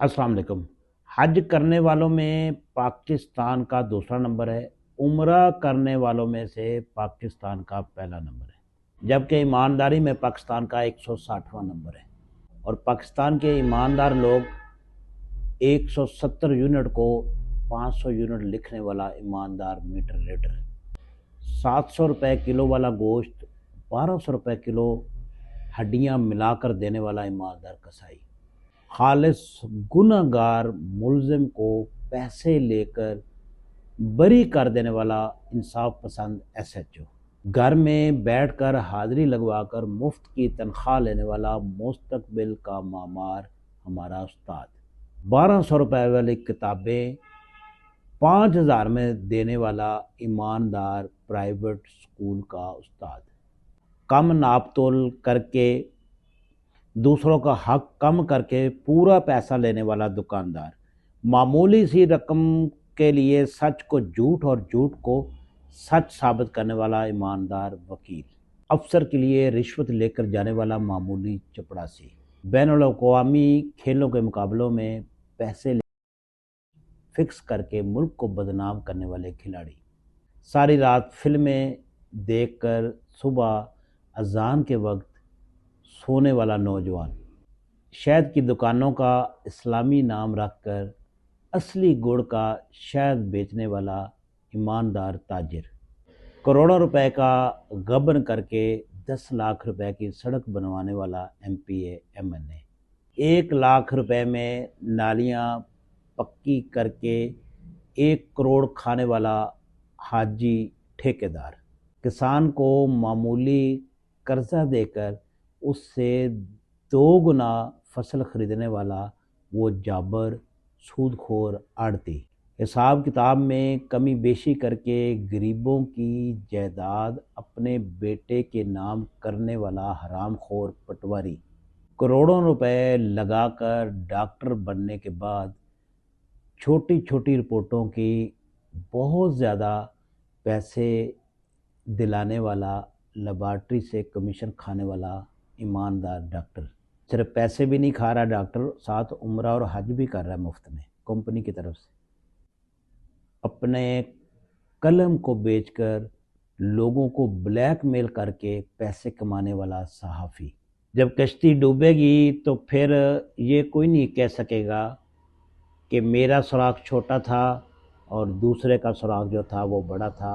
अस्सलाम वालेकुम। हज करने वालों में पाकिस्तान का दूसरा नंबर है। उम्रा करने वालों में से पाकिस्तान का पहला नंबर है, जबकि ईमानदारी में पाकिस्तान का 160वां नंबर है। और पाकिस्तान के ईमानदार लोग 170 यूनिट को 500 यूनिट लिखने वाला ईमानदार मीटर रीडर है। 700 रुपये किलो वाला गोश्त 1200 रुपये किलो हड्डियां मिलाकर देने वाला ईमानदार कसाई। खालिस गुनहगार मुलजिम को पैसे लेकर बरी कर देने वाला इंसाफ पसंद SHO। घर में बैठकर हाजिरी लगवाकर मुफ्त की तनख्वाह लेने वाला मुस्तकबिल का मामार हमारा उस्ताद। 1200 रुपये वाली किताबें 5000 में देने वाला ईमानदार प्राइवेट स्कूल का उस्ताद। कम नाप तोल करके दूसरों का हक कम करके पूरा पैसा लेने वाला दुकानदार। मामूली सी रकम के लिए सच को झूठ और झूठ को सच साबित करने वाला ईमानदार वकील। अफसर के लिए रिश्वत लेकर जाने वाला मामूली चपड़ासी। बैनुल अक़वामी खेलों के मुकाबलों में पैसे फिक्स करके मुल्क को बदनाम करने वाले खिलाड़ी। सारी रात फिल्में देखकर सुबह अजान के वक्त सोने वाला नौजवान। शहद की दुकानों का इस्लामी नाम रखकर असली गुड़ का शहद बेचने वाला ईमानदार ताजिर। करोड़ों रुपए का गबन करके 10 लाख रुपए की सड़क बनवाने वाला MPA MNA। 1 लाख रुपए में नालियां पक्की करके 1 करोड़ खाने वाला हाजी ठेकेदार। किसान को मामूली कर्जा देकर उससे 2 गुना फसल खरीदने वाला वो जाबर सूदखोर आड़ती। हिसाब किताब में कमी बेशी करके गरीबों की जायदाद अपने बेटे के नाम करने वाला हरामखोर पटवारी। करोड़ों रुपए लगाकर डॉक्टर बनने के बाद छोटी छोटी रिपोर्टों की बहुत ज़्यादा पैसे दिलाने वाला लेबॉर्ट्री से कमीशन खाने वाला ईमानदार डॉक्टर। सिर्फ पैसे भी नहीं खा रहा डॉक्टर, साथ उम्रा और हज भी कर रहा है मुफ्त में कंपनी की तरफ से। अपने कलम को बेचकर लोगों को ब्लैकमेल करके पैसे कमाने वाला सहाफ़ी। जब कश्ती डूबेगी तो फिर ये कोई नहीं कह सकेगा कि मेरा सुराख छोटा था और दूसरे का सुराख जो था वो बड़ा था।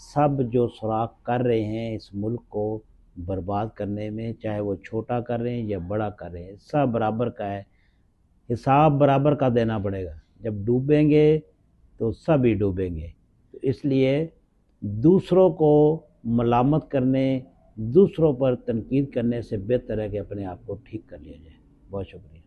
सब जो सुराख कर रहे हैं इस मुल्क को बर्बाद करने में, चाहे वो छोटा कर रहे हैं या बड़ा कर रहे हैं, सब बराबर का है। हिसाब बराबर का देना पड़ेगा। जब डूबेंगे तो सभी डूबेंगे। तो इसलिए दूसरों को मलामत करने, दूसरों पर तनकीद करने से बेहतर है कि अपने आप को ठीक कर लिया जाए। बहुत शुक्रिया।